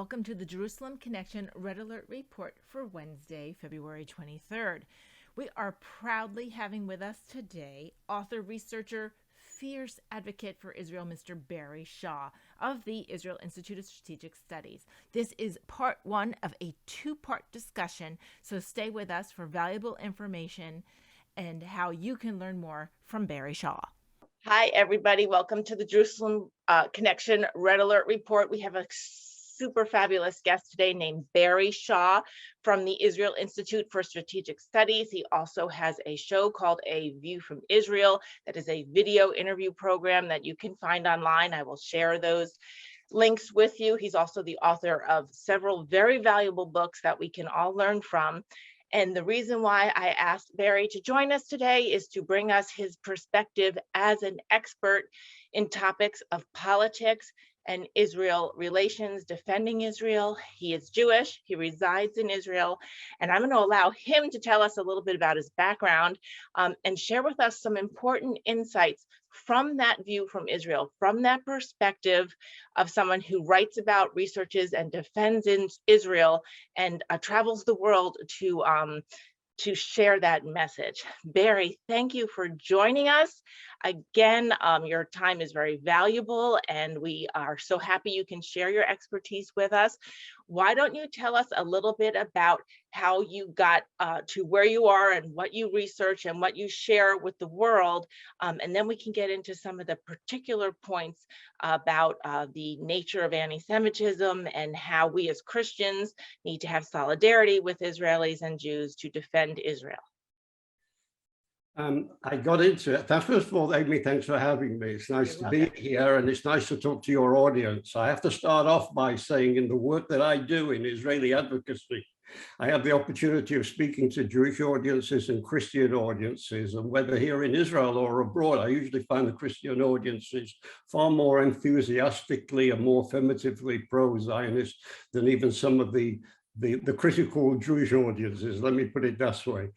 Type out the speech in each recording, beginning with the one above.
welcome to the Jerusalem Connection Red Alert Report for Wednesday, February 23rd. We are proudly having with us today author, researcher, fierce advocate for Israel, Mr. Barry Shaw of the Israel Institute of Strategic Studies. This is part one of a two-part discussion, so stay with us for valuable information and how you can learn more from Barry Shaw. Hi, everybody. Welcome to the Jerusalem Connection Red Alert Report. We have a super fabulous guest today named Barry Shaw from the Israel Institute for Strategic Studies. He also has a show called A View from Israel that is a video interview program that you can find online. I will share those links with you. He's also the author of several very valuable books that we can all learn from. And the reason why I asked Barry to join us today is to bring us his perspective as an expert in topics of politics and Israel relations, defending Israel. He is Jewish, he resides in Israel, and I'm going to allow him to tell us a little bit about his background and share with us some important insights from that view from Israel, from that perspective of someone who writes about, researches, and defends in Israel and travels the world to share that message. Barry, thank you for joining us. Again, your time is very valuable, and we are so happy you can share your expertise with us. Why don't you tell us a little bit about how you got to where you are and what you research and what you share with the world, and then we can get into some of the particular points about the nature of anti-Semitism and how we as Christians need to have solidarity with Israelis and Jews to defend Israel. I got into it. First of all, Amy, thanks for having me. It's nice to be here, and it's nice to talk to your audience. I have to start off by saying in the work that I do in Israeli advocacy, I have the opportunity of speaking to Jewish audiences and Christian audiences, and whether here in Israel or abroad, I usually find the Christian audiences far more enthusiastically and more affirmatively pro-Zionist than even some of the critical Jewish audiences, let me put it that way.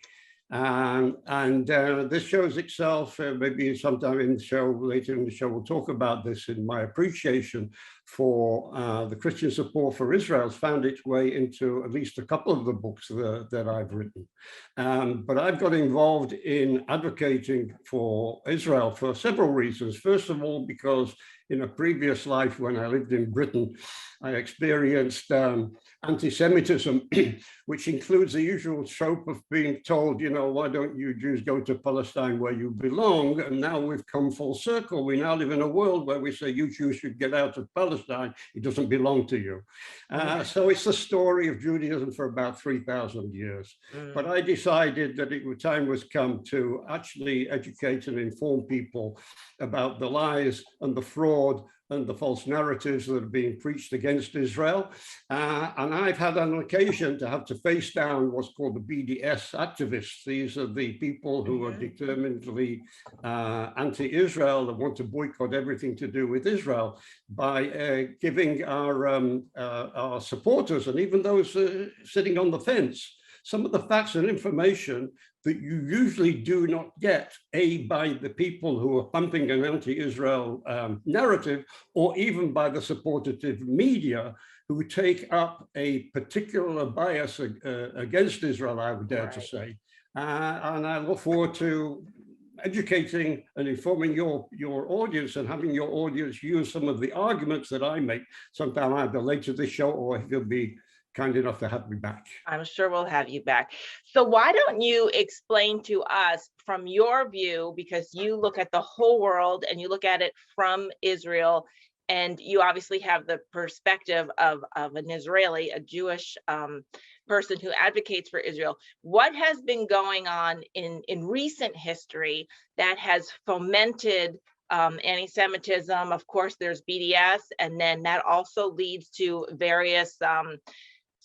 This shows itself, maybe sometime in the show, later in the show, we'll talk about this, in my appreciation for the Christian support for Israel has found its way into at least a couple of the books that I've written. But I've got involved in advocating for Israel for several reasons. First of all, because in a previous life when I lived in Britain, I experienced anti-Semitism, which includes the usual trope of being told, you know, why don't you Jews go to Palestine where you belong? And now we've come full circle. We now live in a world where we say you Jews should get out of Palestine. It doesn't belong to you. So it's the story of Judaism for about 3,000 years. But I decided that time was come to actually educate and inform people about the lies and the fraud and the false narratives that are being preached against Israel. And I've had an occasion to have to face down what's called the BDS activists. These are the people who are determinedly anti-Israel that want to boycott everything to do with Israel by giving our supporters, and even those sitting on the fence, some of the facts and information that you usually do not get, by the people who are pumping an anti-Israel narrative, or even by the supportive media who take up a particular bias against Israel, I would dare to say. And I look forward to educating and informing your audience and having your audience use some of the arguments that I make sometime either later this show, or if you'll be kind enough to have me back. I'm sure we'll have you back. So why don't you explain to us from your view, because you look at the whole world and you look at it from Israel, and you obviously have the perspective of an Israeli, a Jewish person who advocates for Israel. What has been going on in recent history that has fomented anti-Semitism? Of course, there's BDS, and then that also leads to various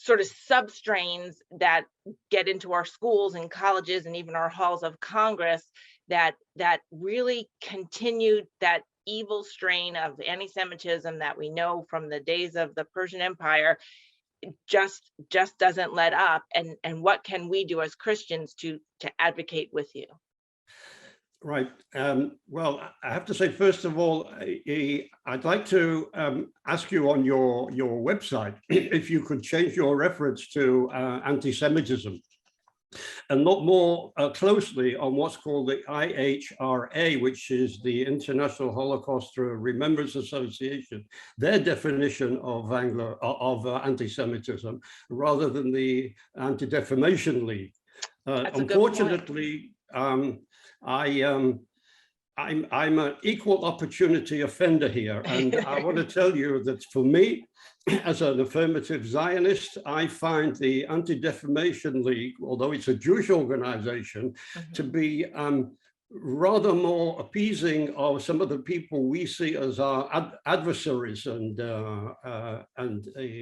sort of substrains that get into our schools and colleges and even our halls of Congress that really continued that evil strain of anti-Semitism that we know from the days of the Persian Empire. Just doesn't let up. And what can we do as Christians to advocate with you? Right. Well, I have to say, first of all, I'd like to ask you on your website if you could change your reference to anti-Semitism and look more closely on what's called the IHRA, which is the International Holocaust Remembrance Association, their definition of anti-Semitism, rather than the Anti-Defamation League. Unfortunately, I'm an equal opportunity offender here, and I want to tell you that for me, as an affirmative Zionist, I find the Anti-Defamation League, although it's a Jewish organization, to be rather more appeasing of some of the people we see as our adversaries and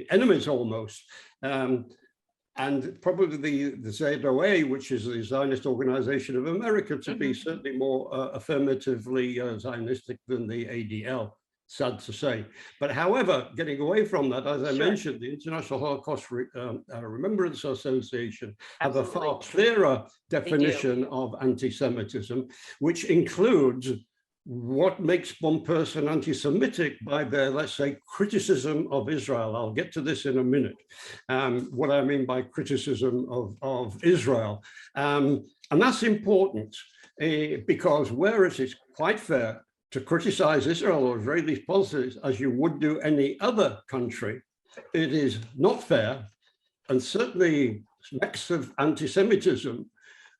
enemies almost. And probably the ZOA, which is the Zionist Organization of America, to be certainly more affirmatively Zionistic than the ADL, sad to say. But however, getting away from that, as I mentioned, the International Holocaust Remembrance Association have a far clearer definition of anti-Semitism, which includes what makes one person anti-Semitic by their, let's say, criticism of Israel. I'll get to this in a minute, what I mean by criticism of Israel. And that's important because whereas it's quite fair to criticize Israel or Israeli policies as you would do any other country, it is not fair, and certainly smacks of anti-Semitism,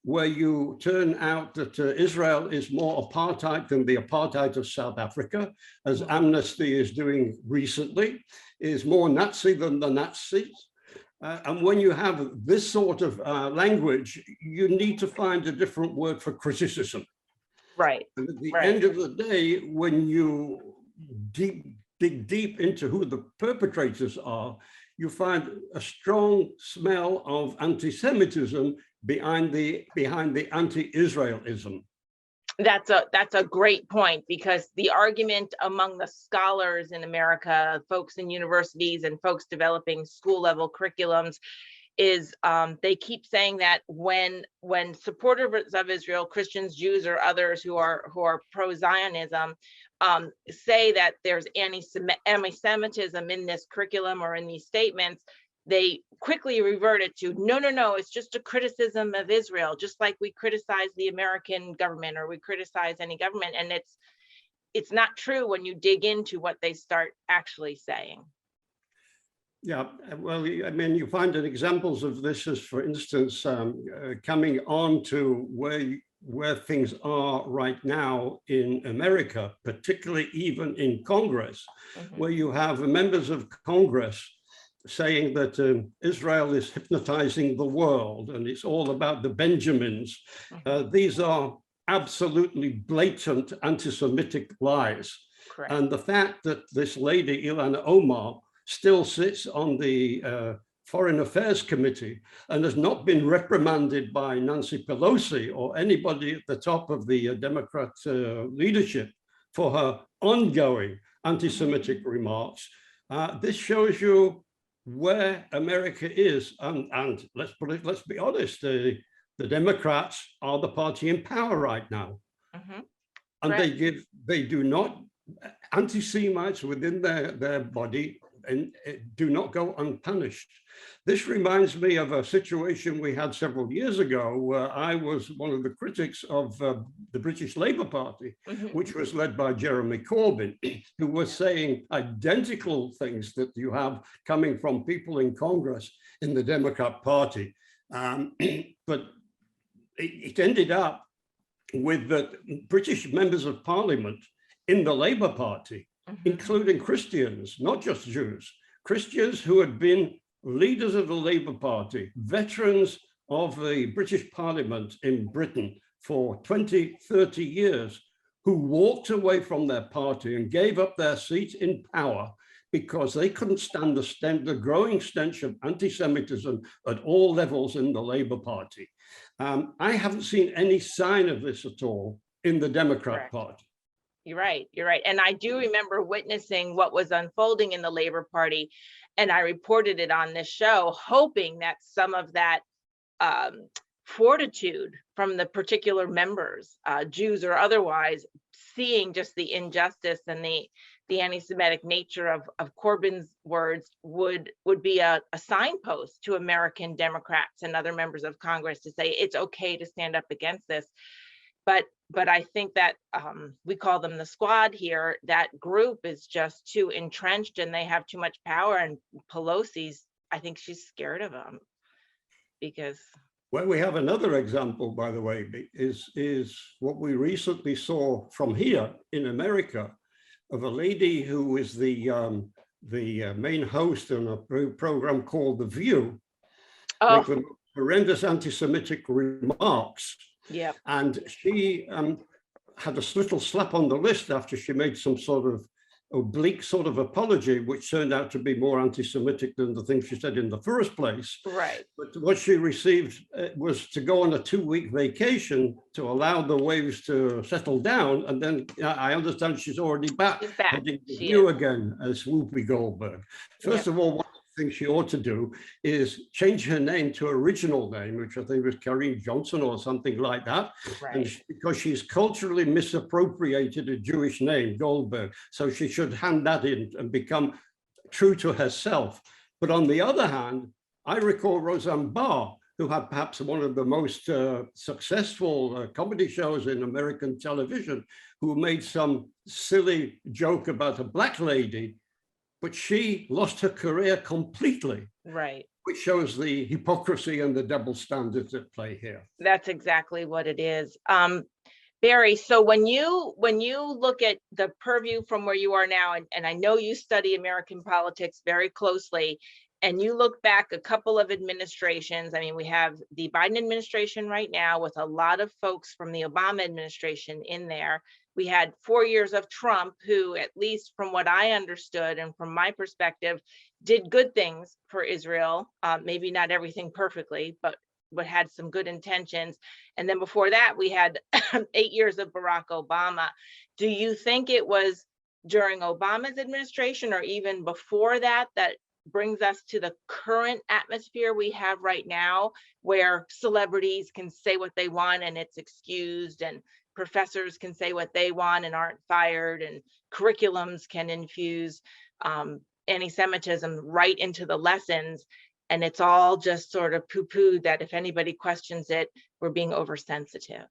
where you turn out that Israel is more apartheid than the apartheid of South Africa, as Amnesty is doing recently, is more Nazi than the Nazis. And when you have this sort of language, you need to find a different word for criticism. Right. And at the end of the day, when you dig deep into who the perpetrators are, you find a strong smell of anti-Semitism behind the anti-Israelism. That's a great point, because the argument among the scholars in America, folks in universities and folks developing school level curriculums, is they keep saying that when supporters of Israel, Christians, Jews, or others who are pro-Zionism, say that there's anti-Semitism in this curriculum or in these statements, they quickly revert it to no, it's just a criticism of Israel, just like we criticize the American government or we criticize any government. And it's not true when you dig into what they start actually saying. Yeah, well, I mean, you find examples of this as, for instance, coming on to where things are right now in America, particularly even in Congress, where you have members of Congress saying that Israel is hypnotizing the world and it's all about the Benjamins. These are absolutely blatant anti-Semitic lies. Correct. And the fact that this lady, Ilhan Omar, still sits on the Foreign Affairs Committee and has not been reprimanded by Nancy Pelosi or anybody at the top of the Democrat leadership for her ongoing anti-Semitic remarks, this shows you where America is. And let's be honest, the Democrats are the party in power right now. And they do not, anti-Semites within their body and do not go unpunished. This reminds me of a situation we had several years ago where I was one of the critics of the British Labour Party, which was led by Jeremy Corbyn, who was saying identical things that you have coming from people in Congress in the Democrat Party. But it ended up with the British members of Parliament in the Labour Party, including Christians, not just Jews, Christians who had been leaders of the Labour Party, veterans of the British Parliament in Britain for 20, 30 years, who walked away from their party and gave up their seat in power because they couldn't stand the growing stench of anti-Semitism at all levels in the Labour Party. I haven't seen any sign of this at all in the Democrat Party. You're right. And I do remember witnessing what was unfolding in the Labor Party, and I reported it on this show, hoping that some of that fortitude from the particular members, Jews or otherwise, seeing just the injustice and the anti-Semitic nature of Corbyn's words would be a signpost to American Democrats and other members of Congress to say it's okay to stand up against this. But I think that we call them the squad here. That group is just too entrenched and they have too much power. And Pelosi's, I think she's scared of them because. Well, we have another example, by the way, is what we recently saw from here in America of a lady who is the main host on a program called The View, making horrendous anti-Semitic remarks. Yeah. And she had a little slap on the wrist after she made some sort of oblique sort of apology, which turned out to be more anti-Semitic than the thing she said in the first place. Right. But what she received was to go on a 2-week vacation to allow the waves to settle down. And then I understand she's already back. She's back. Heading to you again as Whoopi Goldberg. First of all, one thing she ought to do is change her name to original name, which I think was Karine Johnson or something like that. Right. And because she's culturally misappropriated a Jewish name, Goldberg. So she should hand that in and become true to herself. But on the other hand, I recall Roseanne Barr, who had perhaps one of the most successful comedy shows in American television, who made some silly joke about a black lady, but she lost her career completely. Right. Which shows the hypocrisy and the double standards at play here. That's exactly what it is. Barry, so when you look at the purview from where you are now, and I know you study American politics very closely, and you look back a couple of administrations, I mean, we have the Biden administration right now with a lot of folks from the Obama administration in there. We had 4 years of Trump, who, at least from what I understood and from my perspective, did good things for Israel. Maybe not everything perfectly, but had some good intentions. And then before that, we had 8 years of Barack Obama. Do you think it was during Obama's administration or even before that brings us to the current atmosphere we have right now, where celebrities can say what they want and it's excused, and professors can say what they want and aren't fired, and curriculums can infuse anti-Semitism right into the lessons, and it's all just sort of poo-pooed that if anybody questions it, we're being oversensitive?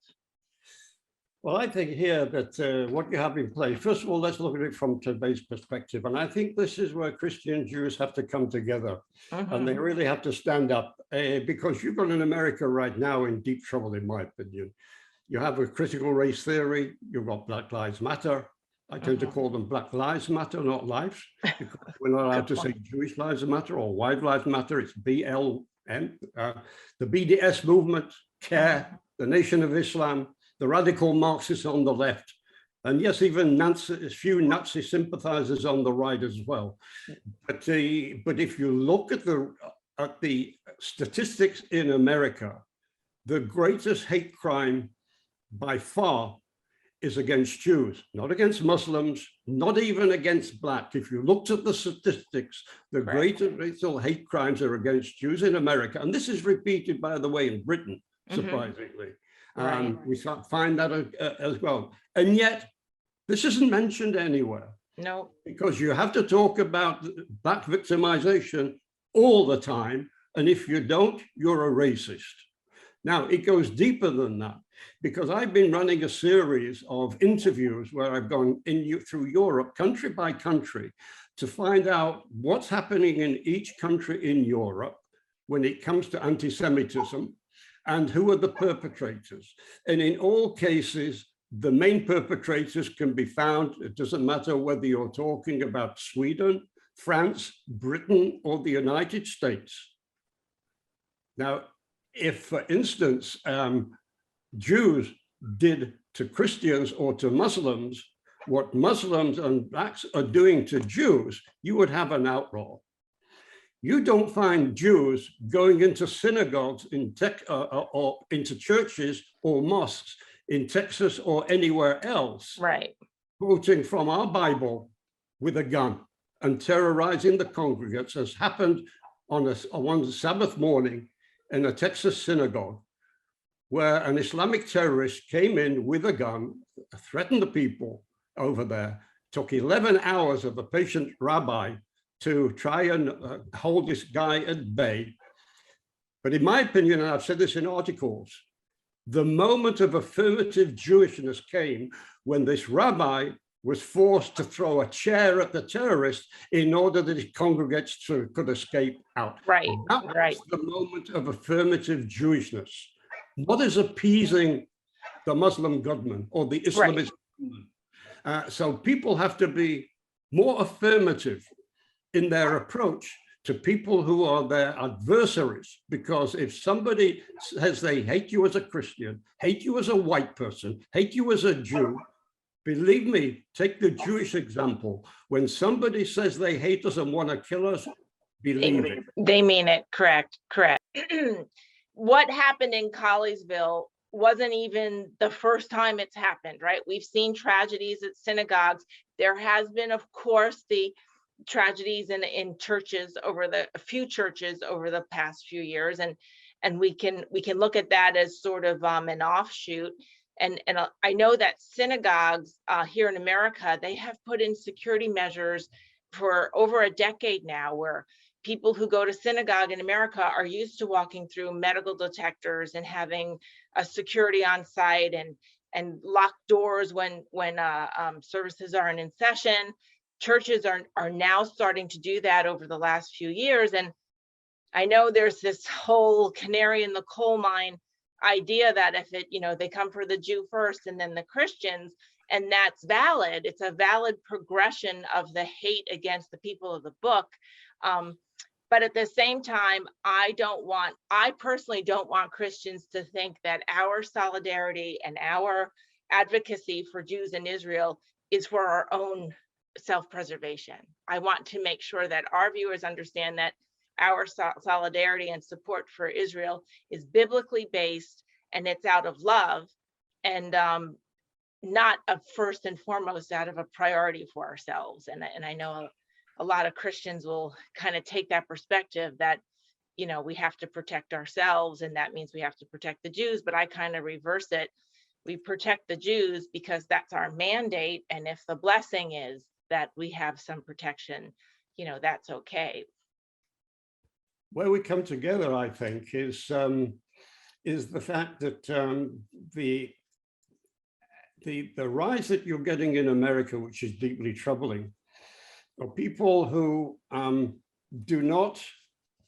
Well, I think here that what you have in place, first of all, let's look at it from today's perspective. And I think this is where Christian Jews have to come together. And they really have to stand up, because you've got in America right now in deep trouble, in my opinion. You have a critical race theory, you've got Black Lives Matter. I tend to call them Black Lives Matter, not lives, because we're not allowed to say Jewish Lives Matter or White Lives Matter. It's BLM, the BDS movement, CARE, the Nation of Islam, the radical Marxists on the left, and yes, even a few Nazi sympathizers on the right as well. But if you look at the statistics in America, the greatest hate crime by far is against Jews, not against Muslims, not even against Black. If you looked at the statistics, the greatest hate crimes are against Jews in America. And this is repeated, by the way, in Britain, surprisingly. We find that as well. And yet, this isn't mentioned anywhere. No. Because you have to talk about Black victimization all the time. And if you don't, you're a racist. Now, it goes deeper than that, because I've been running a series of interviews where I've gone through Europe, country by country, to find out what's happening in each country in Europe when it comes to anti-Semitism, and who are the perpetrators. And in all cases, the main perpetrators can be found. It doesn't matter whether you're talking about Sweden, France, Britain, or the United States. Now, if, for instance, Jews did to Christians or to Muslims what Muslims and Blacks are doing to Jews, you would have an outlaw. You don't find Jews going into synagogues or into churches or mosques in Texas or anywhere else, quoting from our Bible with a gun and terrorizing the congregates, as happened on one Sabbath morning in a Texas synagogue, where an Islamic terrorist came in with a gun, threatened the people over there, took 11 hours of a patient rabbi to try and hold this guy at bay. But in my opinion, and I've said this in articles, the moment of affirmative Jewishness came when this rabbi was forced to throw a chair at the terrorist in order that his congregates could escape out. Right, That right. was the moment of affirmative Jewishness, not as appeasing the Muslim government or the Islamist government. So people have to be more affirmative in their approach to people who are their adversaries, because if somebody says they hate you as a Christian, hate you as a white person, hate you as a Jew, believe me, take the Jewish example. When somebody says they hate us and want to kill us, believe it. They mean it. Correct. What happened in Colliesville wasn't even the first time it's happened, right? We've seen tragedies at synagogues. There has been, of course, the tragedies in churches a few churches over the past few years, and we can look at that as sort of an offshoot. And I know that synagogues here in America, they have put in security measures for over a decade now, where people who go to synagogue in America are used to walking through medical detectors and having a security on site and locked doors when services aren't in session. Churches are now starting to do that over the last few years. And I know there's this whole canary in the coal mine idea that if they come for the Jew first and then the Christians, and that's valid. It's a valid progression of the hate against the people of the book. But at the same time, I personally don't want Christians to think that our solidarity and our advocacy for Jews in Israel is for our own self-preservation. I want to make sure that our viewers understand that our solidarity and support for Israel is biblically based, and it's out of love, and not first and foremost out of a priority for ourselves. And I know a lot of Christians will kind of take that perspective that we have to protect ourselves, and that means we have to protect the Jews. But I kind of reverse it. We protect the Jews because that's our mandate, and if the blessing is that we have some protection, that's okay. Where we come together, I think, is the fact that the rise that you're getting in America, which is deeply troubling, are people who do not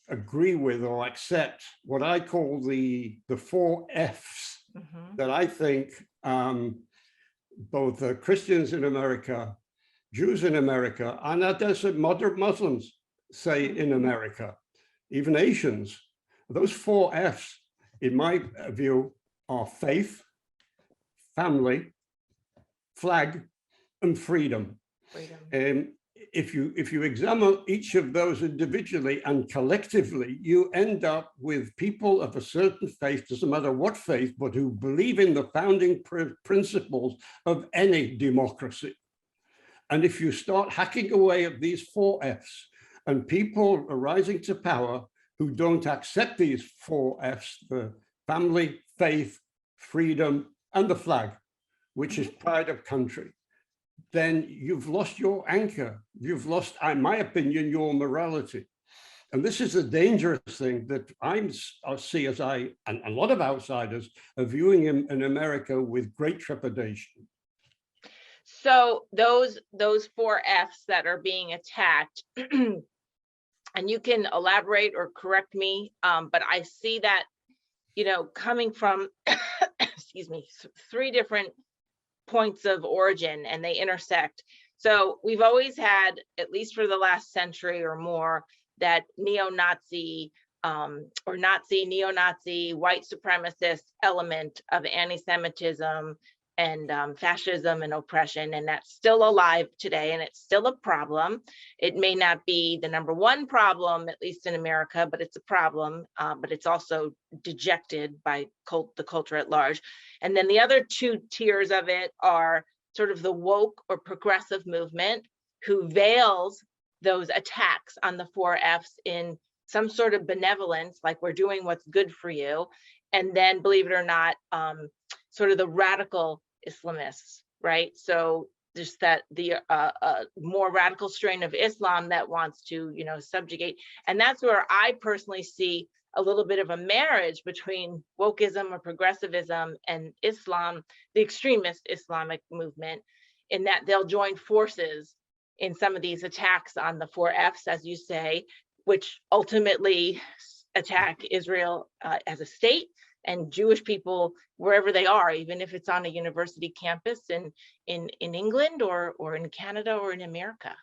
agree with or accept what I call the 4 Fs that I think both Christians in America, Jews in America, and there's moderate Muslims say in America, even Asians. Those 4 Fs, in my view, are faith, family, flag, and freedom. If you examine each of those individually and collectively, you end up with people of a certain faith, doesn't matter what faith, but who believe in the founding principles of any democracy. And if you start hacking away at these 4 Fs, and people are rising to power who don't accept these 4 Fs, the family, faith, freedom, and the flag, which is pride of country, then you've lost your anchor. You've lost, in my opinion, your morality. And this is a dangerous thing that I see as and a lot of outsiders are viewing in America with great trepidation. So those 4 Fs that are being attacked, and you can elaborate or correct me, but I see that, coming from, excuse me, 3 different points of origin, and they intersect. So we've always had, at least for the last century or more, that neo-Nazi or neo-Nazi white supremacist element of anti-Semitism and fascism and oppression, and that's still alive today, and it's still a problem. It may not be the #1 problem, at least in America, but it's a problem, but it's also dejected by the culture at large. And then the other 2 tiers of it are sort of the woke or progressive movement, who veils those attacks on the 4 Fs in some sort of benevolence, like we're doing what's good for you. and then, believe it or not, sort of the radical Islamists, right? So just that the more radical strain of Islam that wants to, subjugate. And that's where I personally see a little bit of a marriage between wokeism or progressivism and Islam, the extremist Islamic movement, in that they'll join forces in some of these attacks on the 4Fs, as you say, which ultimately attack Israel as a state and Jewish people wherever they are, even if it's on a university campus in England or in Canada or in America.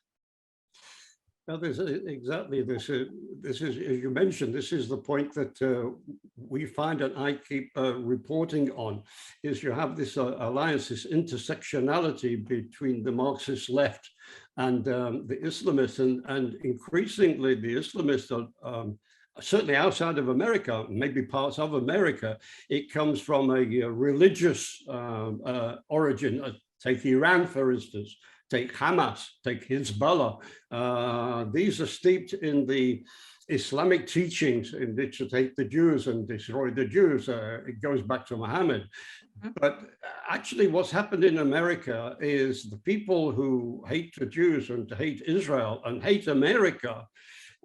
Now, this is exactly this is, as you mentioned, this is the point that we find, and I keep reporting on, is you have this alliance, this intersectionality between the Marxist left and the Islamists, and increasingly the Islamists are certainly outside of America, maybe parts of America, it comes from a religious origin. Take Iran, for instance. Take Hamas, take Hezbollah. These are steeped in the Islamic teachings in which to take the Jews and destroy the Jews. It goes back to Muhammad. But actually what's happened in America is the people who hate the Jews and hate Israel and hate America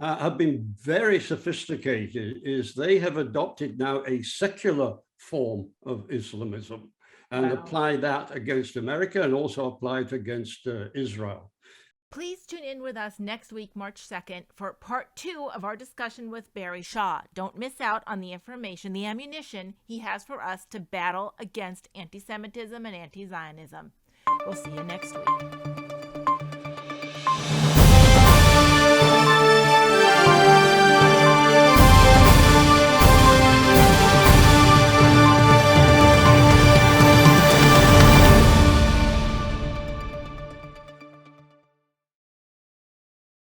have been very sophisticated, is they have adopted now a secular form of Islamism and apply that against America and also apply it against Israel. Please tune in with us next week, March 2nd, for part 2 of our discussion with Barry Shaw. Don't miss out on the information, the ammunition he has for us to battle against anti-Semitism and anti-Zionism. We'll see you next week.